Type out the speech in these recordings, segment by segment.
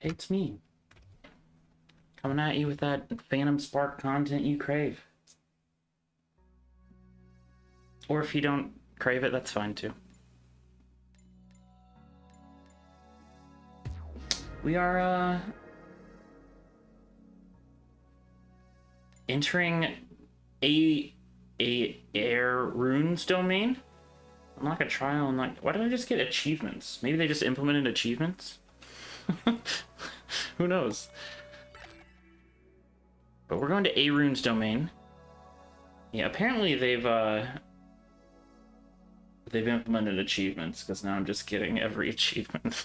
It's me. Coming at you with that Phantom Spark content you crave. Or if you don't crave it, that's fine too. We are, entering a Air Runes domain. I'm not gonna try on, like, why did I just get achievements? Maybe they just implemented achievements? Who knows? But we're going to A Runes domain. Yeah, apparently they've implemented achievements, because now I'm just getting every achievement.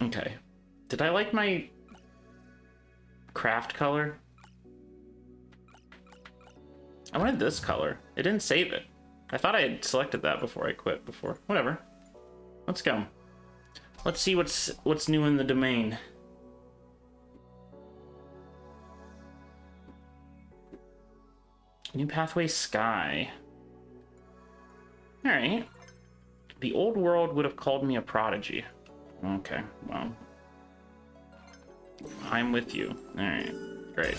Okay. Did I like my craft color? I wanted this color. It didn't save it. I thought I had selected that before I quit before. Whatever. Let's go. Let's see what's new in the domain. New pathway sky. Alright. The old world would have called me a prodigy. Okay, well. I'm with you. Alright, great.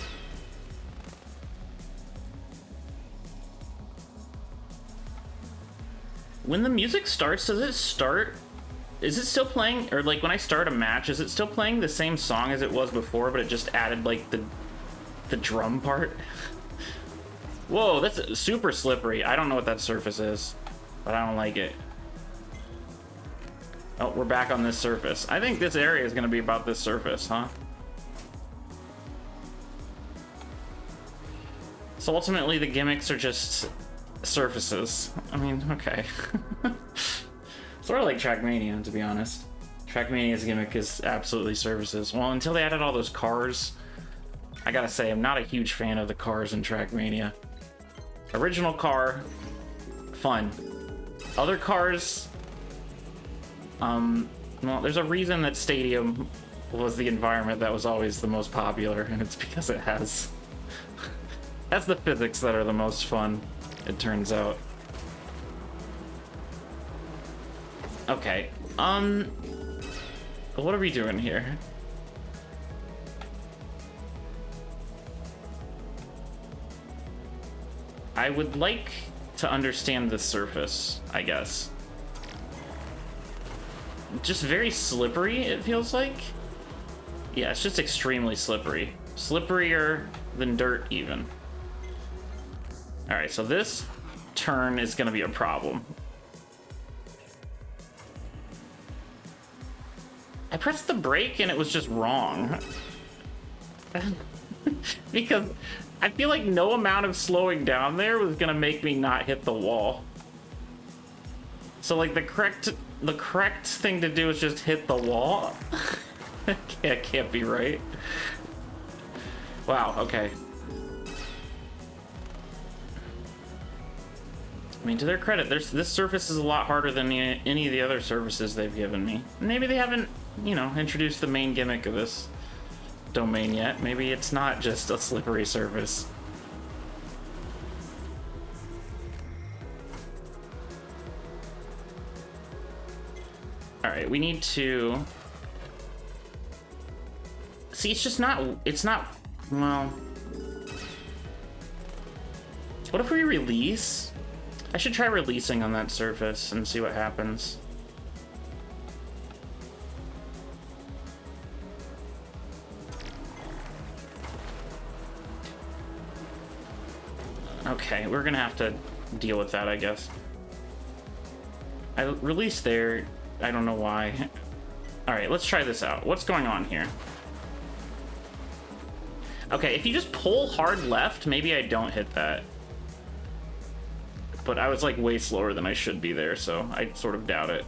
When the music starts, does it start... Is it still playing, or like when I start a match, is it still playing the same song as it was before, but it just added like the drum part? Whoa, that's super slippery. I don't know what that surface is, but I don't like it. Oh, we're back on this surface. I think this area is going to be about this surface, huh? So ultimately the gimmicks are just surfaces. I mean, okay. Sort of like Trackmania, to be honest. Trackmania's gimmick is absolutely surfaces. Well, until they added all those cars, I gotta say, I'm not a huge fan of the cars in Trackmania. Original car, fun. Other cars, well, there's a reason that Stadium was the environment that was always the most popular, and it's because it has the physics that are the most fun, it turns out. Okay, what are we doing here? I would like to understand the surface, I guess. Just very slippery, it feels like. Yeah, it's just extremely slippery. Slipperier than dirt, even. Alright, so this turn is gonna be a problem. I pressed the brake and it was just wrong. Because I feel like no amount of slowing down there was gonna make me not hit the wall. So like the correct thing to do is just hit the wall. That can't be right. Wow, okay. I mean, to their credit, this surface is a lot harder than any of the other surfaces they've given me. Maybe they haven't, you know, introduced the main gimmick of this domain yet. Maybe it's not just a slippery surface. Alright, we need to... See, it's not... Well... What if we release? I should try releasing on that surface and see what happens. Okay, we're gonna have to deal with that, I guess. I released there. I don't know why. Alright, let's try this out. What's going on here? Okay, if you just pull hard left, maybe I don't hit that. But I was like way slower than I should be there, so I sort of doubt it.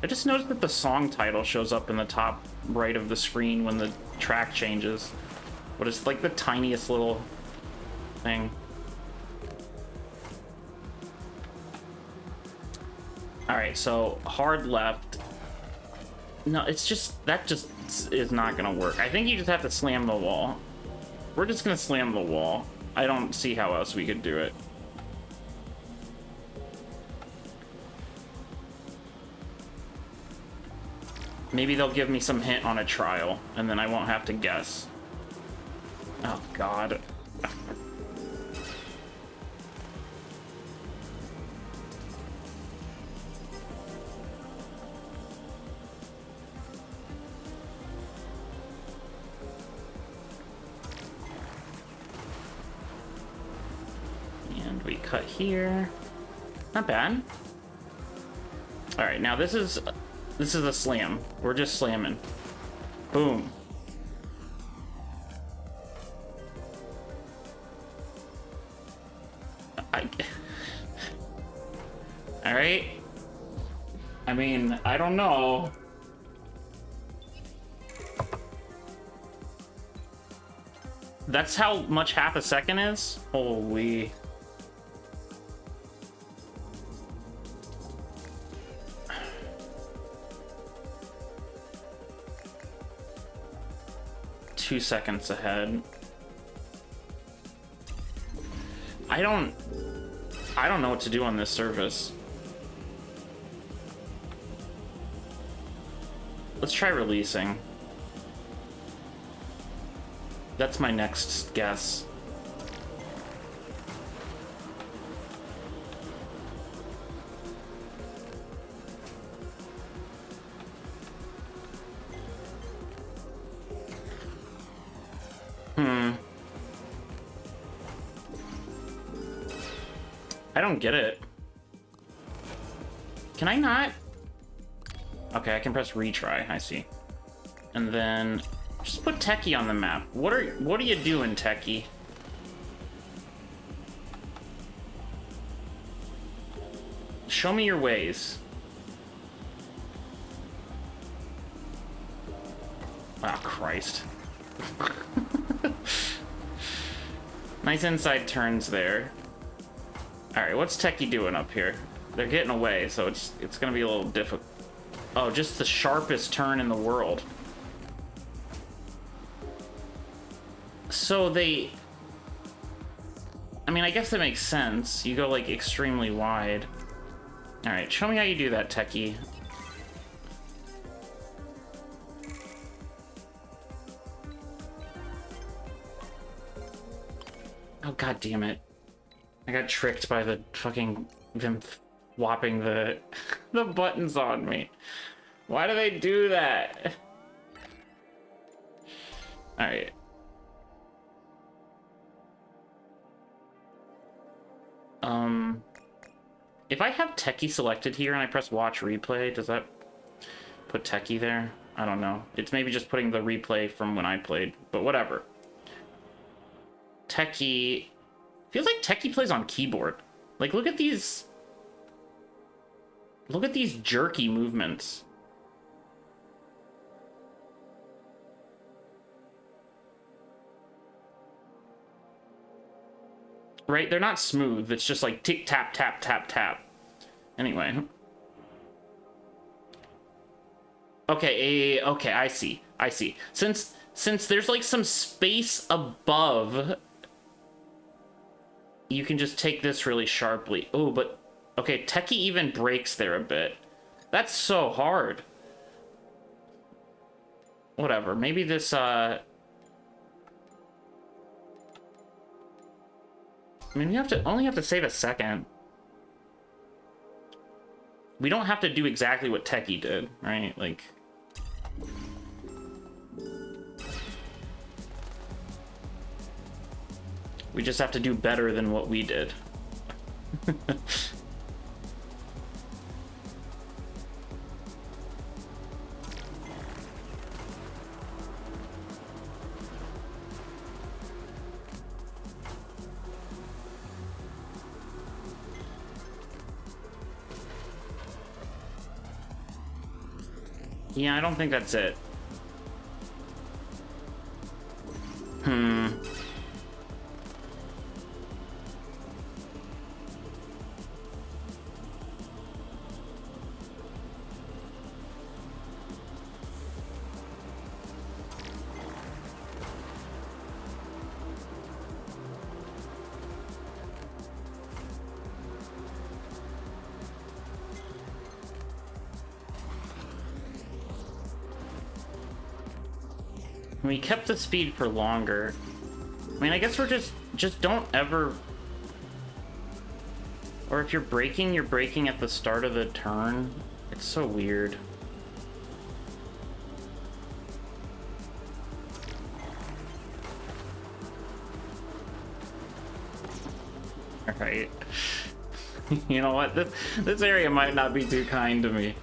I just noticed that the song title shows up in the top right of the screen when the track changes. But it's like the tiniest little thing. Alright, so hard left. No, it's just, that just is not gonna work. I think you just have to slam the wall. We're just gonna slam the wall. I don't see how else we could do it. Maybe they'll give me some hint on a trial, and then I won't have to guess. Oh, God. And we cut here. Not bad. All right, now this is a slam. We're just slamming. Boom. All right. I mean, I don't know. That's how much half a second is? Holy. Two seconds ahead. I don't know what to do on this surface. Let's try releasing. That's my next guess. I don't get it. Can I not? Okay, I can press retry. I see. And then just put Techie on the map. What are you doing, Techie? Show me your ways. Ah, Christ. Nice inside turns there. Alright, what's Techie doing up here? They're getting away, so it's gonna be a little difficult. Oh, just the sharpest turn in the world. So they... I mean, I guess that makes sense. You go, like, extremely wide. Alright, show me how you do that, Techie. Oh, god damn it. I got tricked by the fucking... them whopping the buttons on me. Why do they do that? Alright. If I have Techie selected here and I press watch replay, does that put Techie there? I don't know. It's maybe just putting the replay from when I played, but whatever. Techie... Feels like Techie plays on keyboard. Like, look at these... Look at these jerky movements. Right? They're not smooth. It's just like tick, tap, tap, tap, tap. Anyway. Okay, okay, I see. I see. Since there's like some space above, you can just take this really sharply. Oh, but okay, Techie even breaks there a bit. That's so hard. Whatever. Maybe this I mean, we only have to save a second. We don't have to do exactly what Techie did, right? Like... We just have to do better than what we did. Yeah, I don't think that's it. We kept the speed for longer. I mean, I guess we're just don't ever... Or if you're braking at the start of the turn. It's so weird. Alright. You know what? This area might not be too kind to me.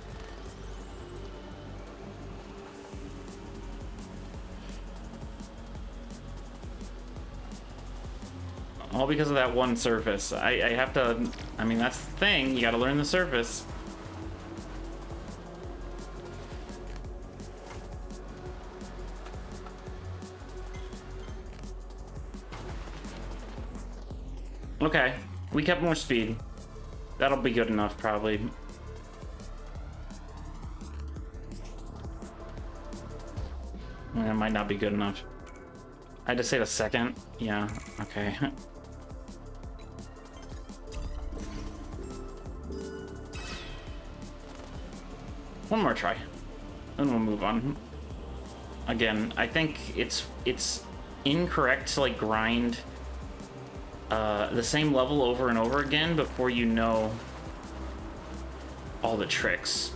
All because of that one surface. I have to... I mean, that's the thing. You gotta learn the surface. Okay. We kept more speed. That'll be good enough, probably. That might not be good enough. I had to save a second. Yeah, okay. One more try, then we'll move on. Again, I think it's incorrect to like grind the same level over and over again before you know all the tricks,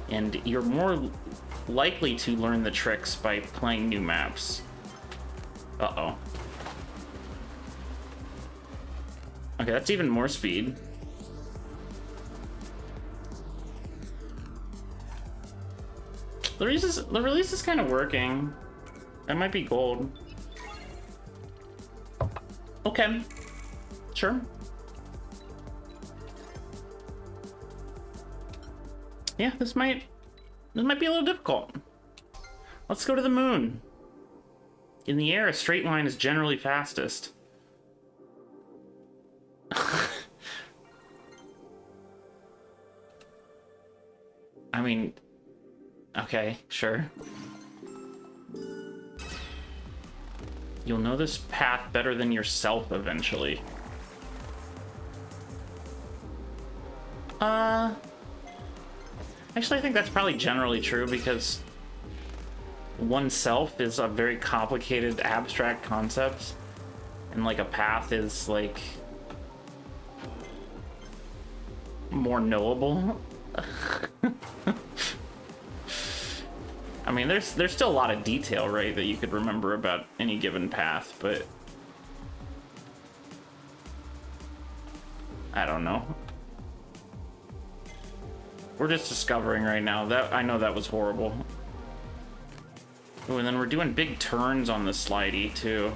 and you're more likely to learn the tricks by playing new maps. Uh-oh. Okay, that's even more speed. The release is kind of working. That might be gold. Okay. Sure. Yeah, this might be a little difficult. Let's go to the moon. In the air, a straight line is generally fastest. I mean, okay, sure. You'll know this path better than yourself eventually. Actually, I think that's probably generally true because oneself is a very complicated, abstract concept, and like a path is like more knowable. I mean, there's still a lot of detail, right, that you could remember about any given path, but I don't know. We're just discovering right now. That I know that was horrible. Ooh, and then we're doing big turns on the slidey too.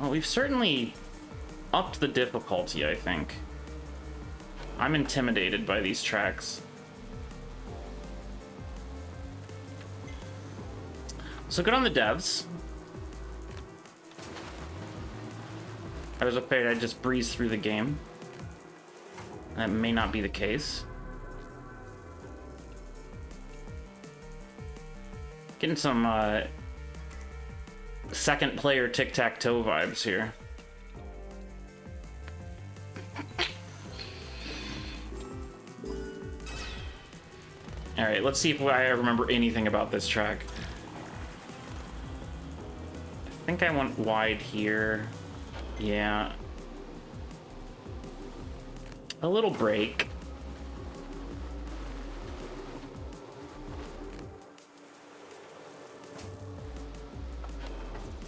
Well, we've certainly upped the difficulty, I think. I'm intimidated by these tracks. So good on the devs. I was afraid I'd just breeze through the game. That may not be the case. Getting some second player tic-tac-toe vibes here. Alright, let's see if I remember anything about this track. I think I went wide here. Yeah. A little break.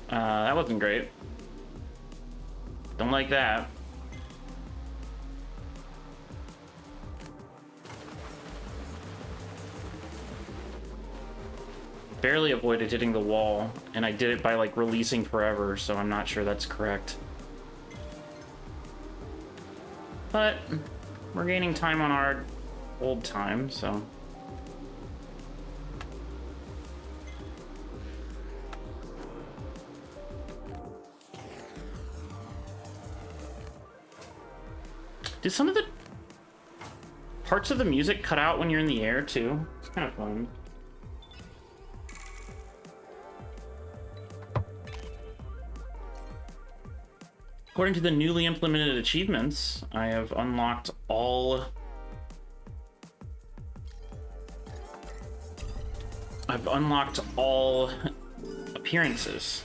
That wasn't great. Don't like that. Barely avoided hitting the wall, and I did it by like releasing forever, so I'm not sure that's correct. But we're gaining time on our old time, so. Did some of the parts of the music cut out when you're in the air too? It's kind of fun. According to the newly implemented achievements, I have unlocked all I've unlocked all appearances.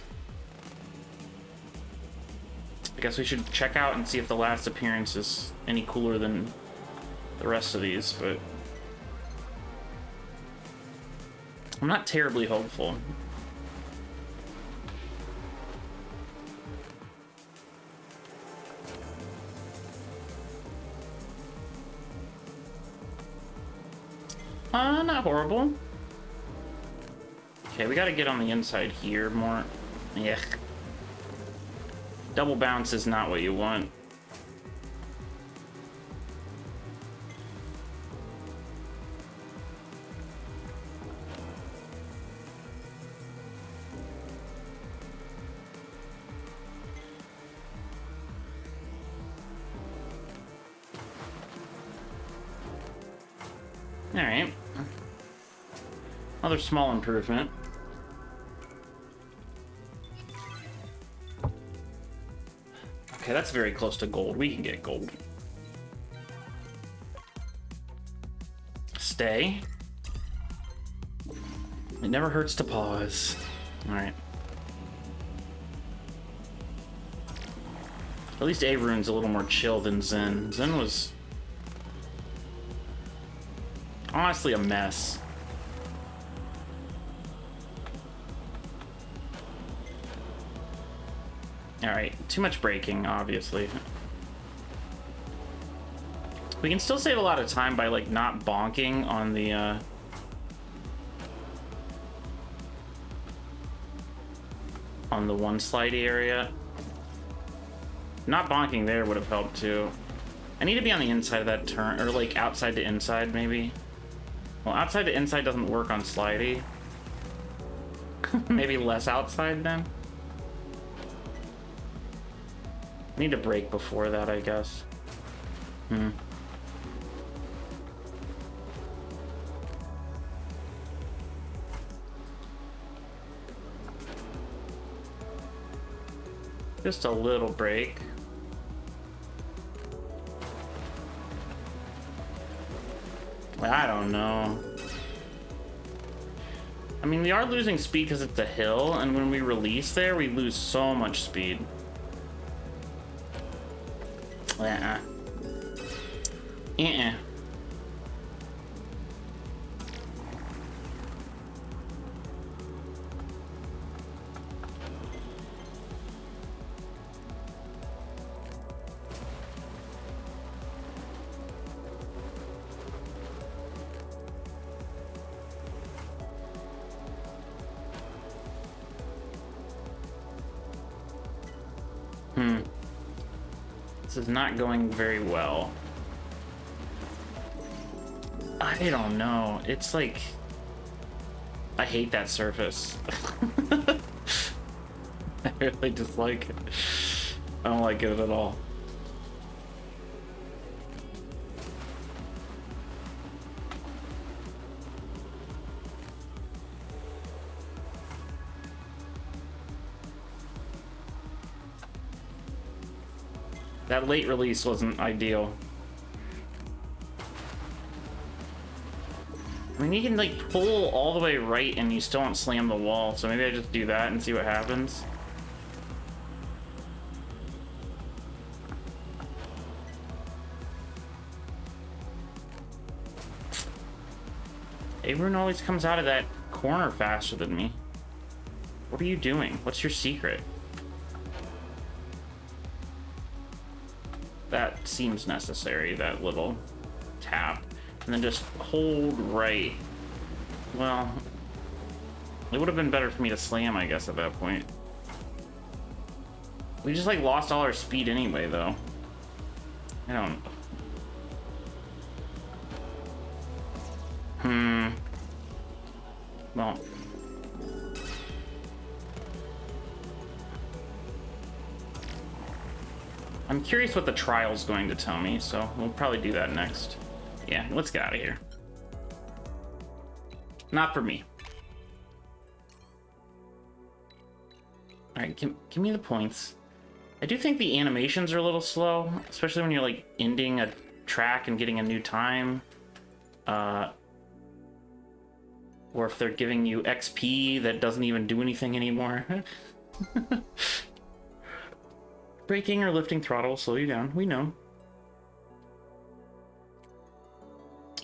I guess we should check out and see if the last appearance is any cooler than the rest of these, but I'm not terribly hopeful. Not horrible. Okay, we gotta get on the inside here more. Yeah. Double bounce is not what you want. Alright. Another small improvement. Okay, that's very close to gold. We can get gold. Stay. It never hurts to pause. Alright. At least A-Rune's a little more chill than Zen. Zen was honestly a mess. Alright, too much braking, obviously. We can still save a lot of time by, like, not bonking on the, on the one slidey area. Not bonking there would have helped, too. I need to be on the inside of that turn, or, like, outside to inside, maybe. Well, outside to inside doesn't work on slidey. Maybe less outside, then? Need to brake before that, I guess. Just a little brake. I don't know. I mean, we are losing speed because it's a hill, and when we release there, we lose so much speed. This is not going very well. I don't know. It's like... I hate that surface. I really dislike it. I don't like it at all. That late release wasn't ideal. I mean, you can, like, pull all the way right and you still don't slam the wall, so maybe I just do that and see what happens. A-Rune always comes out of that corner faster than me. What are you doing? What's your secret? That seems necessary, that little tap. And then just hold right. Well, it would have been better for me to slam, I guess, at that point. We just, like, lost all our speed anyway, though. I don't... Well... I'm curious what the trial's going to tell me, so we'll probably do that next. Yeah, let's get out of here. Not for me. Alright, give me the points. I do think the animations are a little slow, especially when you're, like, ending a track and getting a new time. Or if they're giving you XP that doesn't even do anything anymore. Braking or lifting throttle will slow you down. We know.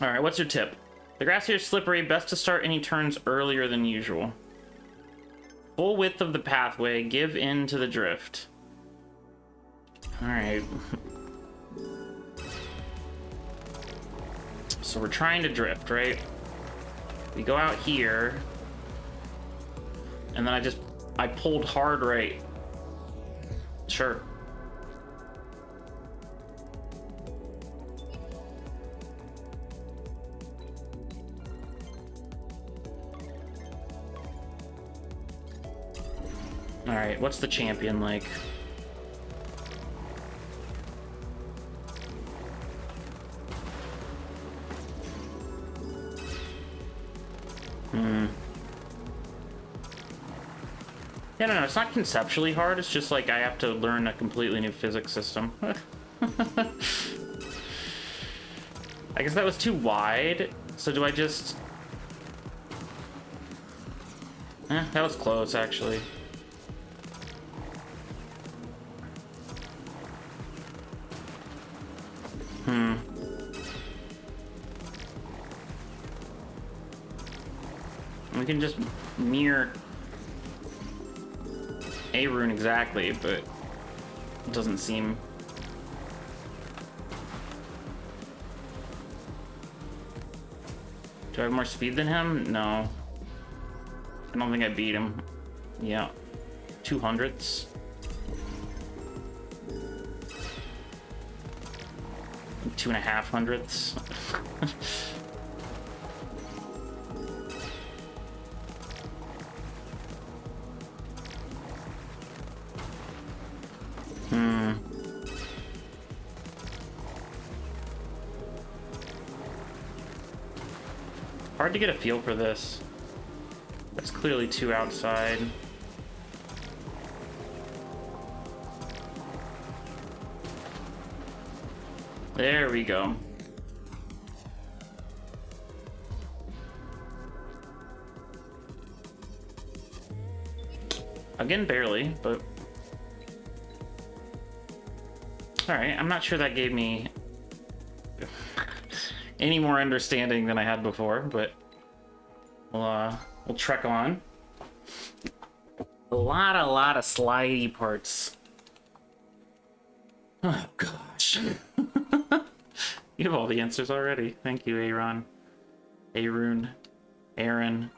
Alright, what's your tip? The grass here is slippery. Best to start any turns earlier than usual. Full width of the pathway. Give in to the drift. Alright. So we're trying to drift, right? We go out here. And then I pulled hard right. Sure. Alright, what's the champion like? Yeah, no, it's not conceptually hard, it's just like I have to learn a completely new physics system. I guess that was too wide, so do I just... that was close, actually. We can just mirror a rune exactly, but it doesn't seem... Do I have more speed than him? No. I don't think I beat him. Yeah. 200ths. 2.5 hundredths. Hard to get a feel for this. That's clearly too outside. There we go. Again, barely, but... Alright, I'm not sure that gave me any more understanding than I had before, but we'll trek on. A lot of slidey parts. Oh gosh. You have all the answers already. Thank you, Aaron. Aaron. Aaron.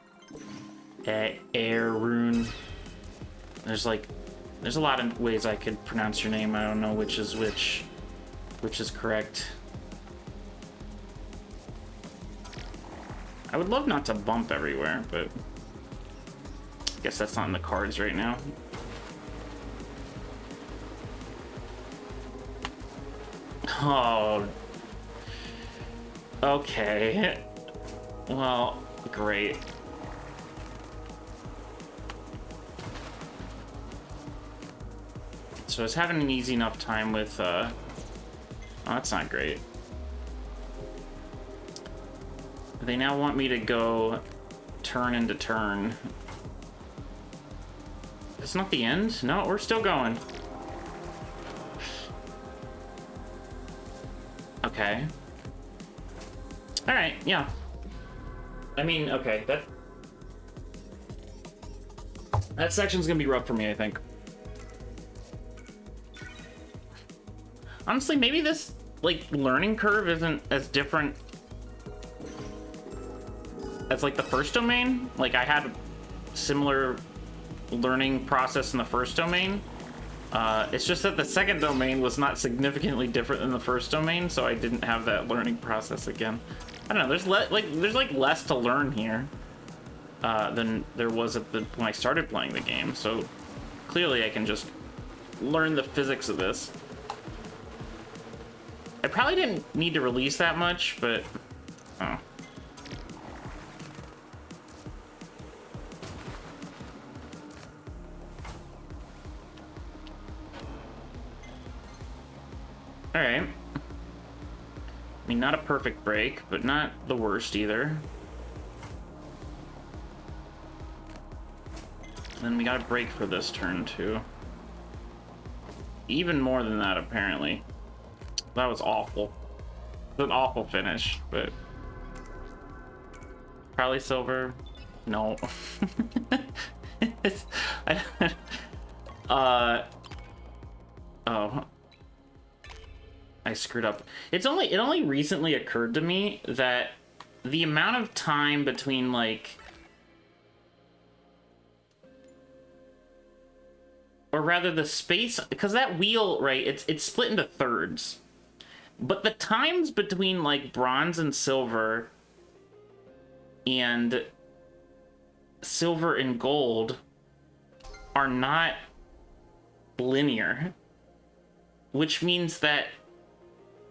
Aaron. There's a lot of ways I could pronounce your name. I don't know which is which is correct. I would love not to bump everywhere, but I guess that's not in the cards right now. Oh. Okay. Well, great. So I was having an easy enough time with, oh, that's not great. They now want me to go turn into turn. It's not the end? No, we're still going. Okay. Alright, yeah. I mean, okay, that section's gonna be rough for me, I think. Honestly, maybe this, like, learning curve isn't as different as, like, the first domain. Like, I had a similar learning process in the first domain. It's just that the second domain was not significantly different than the first domain, so I didn't have that learning process again. I don't know, there's less to learn here than there was when I started playing the game, so clearly I can just learn the physics of this. I probably didn't need to release that much, but... Oh. Alright. I mean, not a perfect break, but not the worst either. Then we got a break for this turn too. Even more than that, apparently. That was awful. It was an awful finish, but probably silver. No. Oh, I screwed up. It only recently occurred to me that the amount of time between, like, or rather the space, because that wheel, right, it's split into thirds, but the times between, like, bronze and silver and silver and gold are not linear, which means that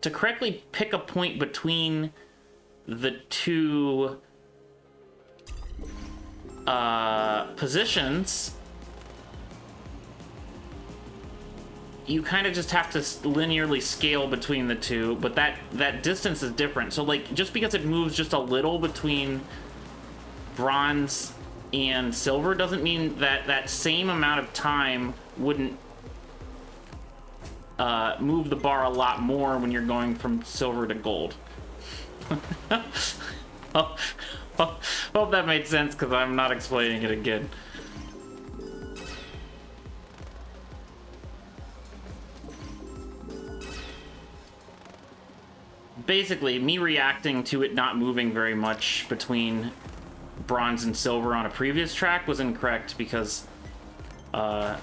to correctly pick a point between the two positions, you kind of just have to linearly scale between the two, but that distance is different. So, like, just because it moves just a little between bronze and silver doesn't mean that that same amount of time wouldn't move the bar a lot more when you're going from silver to gold. Hope that made sense, because I'm not explaining it again. Basically, me reacting to it not moving very much between bronze and silver on a previous track was incorrect, because the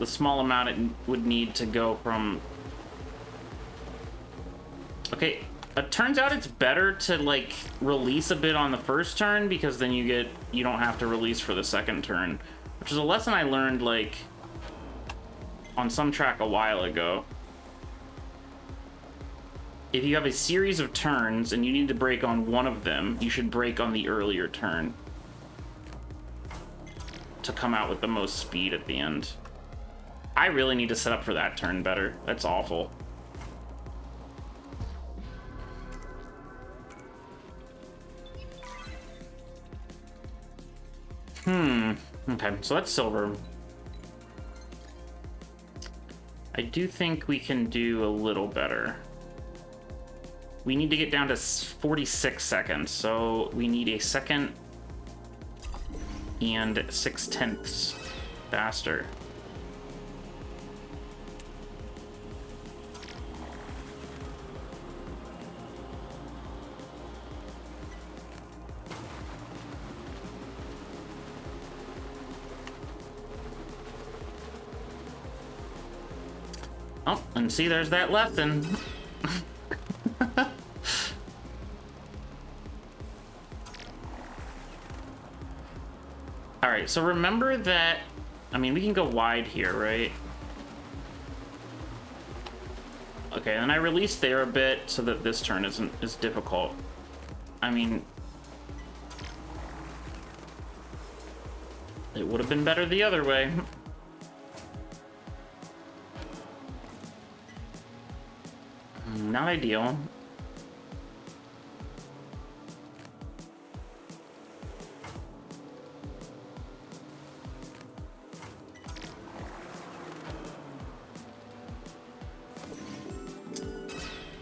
small amount it would need to go from... Okay, it turns out it's better to, like, release a bit on the first turn, because then you don't have to release for the second turn, which is a lesson I learned, like, on some track a while ago. If you have a series of turns and you need to brake on one of them, you should brake on the earlier turn to come out with the most speed at the end. I really need to set up for that turn better. That's awful. Okay, so that's silver. I do think we can do a little better. We need to get down to 46 seconds, so we need a second and 6/10 faster. Oh, and see, there's that lesson. Alright, so remember that... I mean, we can go wide here, right? Okay, and I released there a bit so that this turn isn't as difficult. I mean... it would have been better the other way. Not ideal.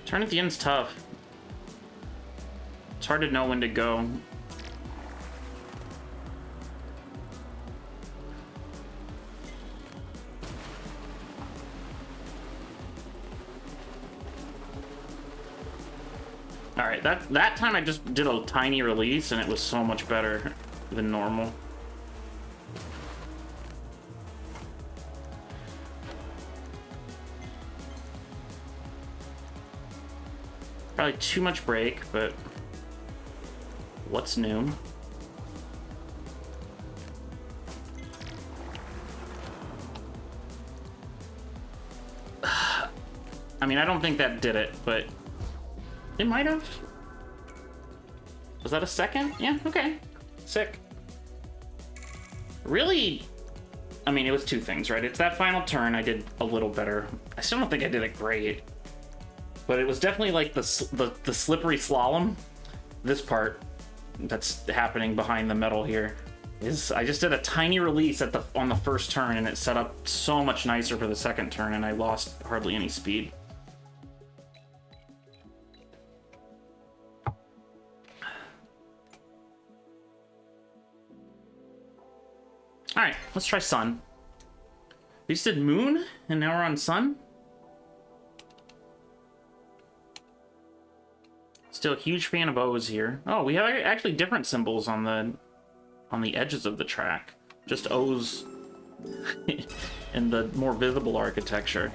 Turn at the end's tough. It's hard to know when to go. Alright, that time I just did a tiny release and it was so much better than normal. Probably too much brake, but what's new? I mean, I don't think that did it, but it might have. Was that a second? Yeah, okay. Sick. Really, I mean, it was two things, right? It's that final turn I did a little better. I still don't think I did it great. But it was definitely like the slippery slalom. This part that's happening behind the metal here. is I just did a tiny release at on the first turn, and it set up so much nicer for the second turn, and I lost hardly any speed. All right, let's try Sun. We just did Moon, and now we're on Sun. Still a huge fan of O's here. Oh, we have actually different symbols on the edges of the track. Just O's in the more visible architecture.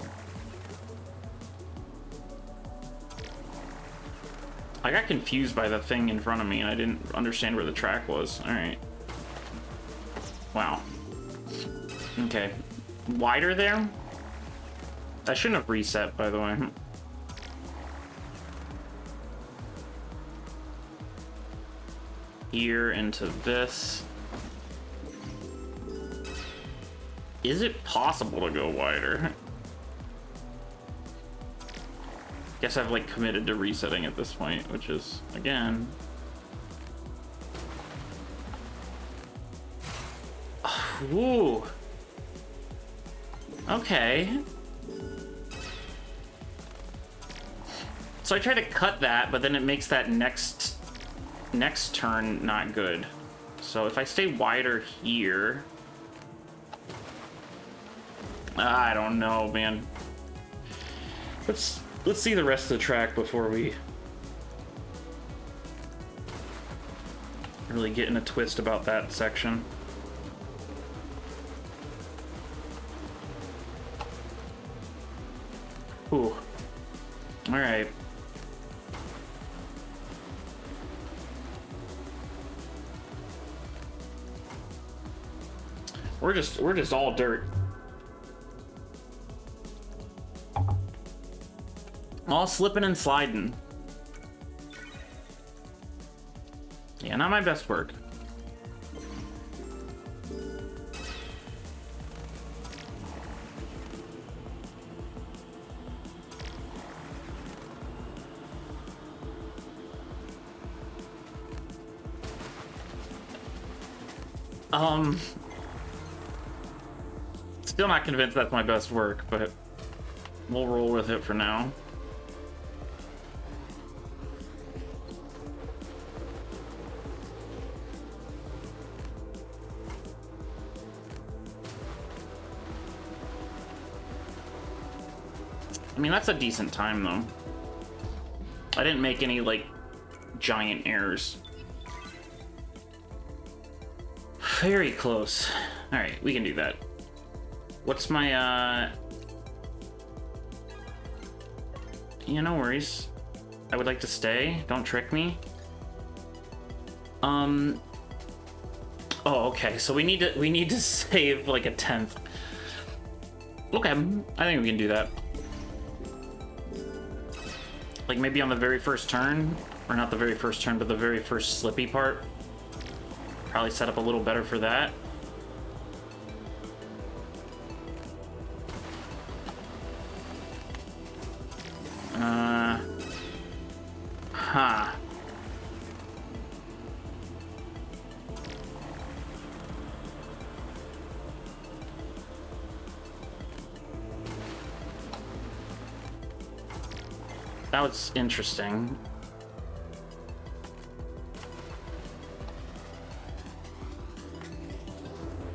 I got confused by the thing in front of me, and I didn't understand where the track was. All right. Wow. Okay. Wider there? I shouldn't have reset, by the way. Here into this. Is it possible to go wider? Guess I've like committed to resetting at this point, which is again. Ooh. Okay. So I try to cut that, but then it makes that next turn not good. So if I stay wider here, I don't know, man. Let's see the rest of the track before we really get in a twist about that section. Ooh. All right. We're just all dirt. All slipping and sliding. Yeah, not my best work. Still not convinced that's my best work, but we'll roll with it for now. I mean, that's a decent time, though. I didn't make any, like, giant errors. Very close. Alright, we can do that. What's my, yeah, no worries. I would like to stay. Don't trick me. Oh, okay. So we need to save, like, a 10th. Okay, I think we can do that. Like, maybe on the very first turn, or not the very first turn, but the very first slippy part. Probably set up a little better for that. Huh. That was interesting.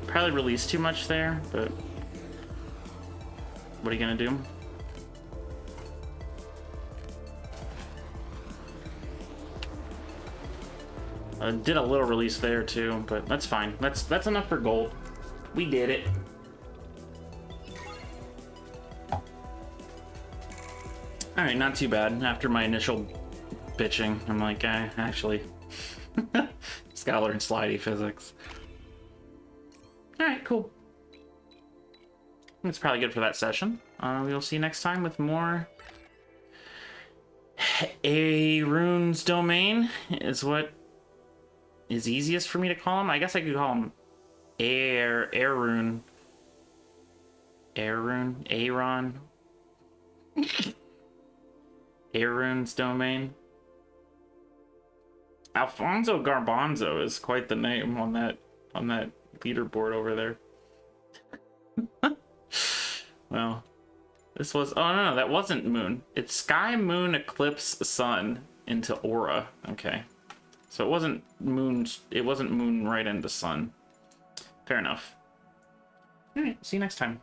Probably released too much there, but what are you gonna do? Did a little release there too, but that's fine. That's enough for gold. We did it. All right, not too bad. After my initial bitching, I'm like, actually, just gotta learn slidey physics. All right, cool. That's probably good for that session. We'll see you next time with more. Arune's Domain is what is easiest for me to call him. I guess I could call him Arune. Aaron. Arune's Domain. Alfonso Garbanzo is quite the name on that on that leaderboard over there. Well, this was... Oh, no, that wasn't moon. It's sky, moon, eclipse, sun into aura. Okay. So it wasn't moon right into sun. Fair enough. All right, see you next time.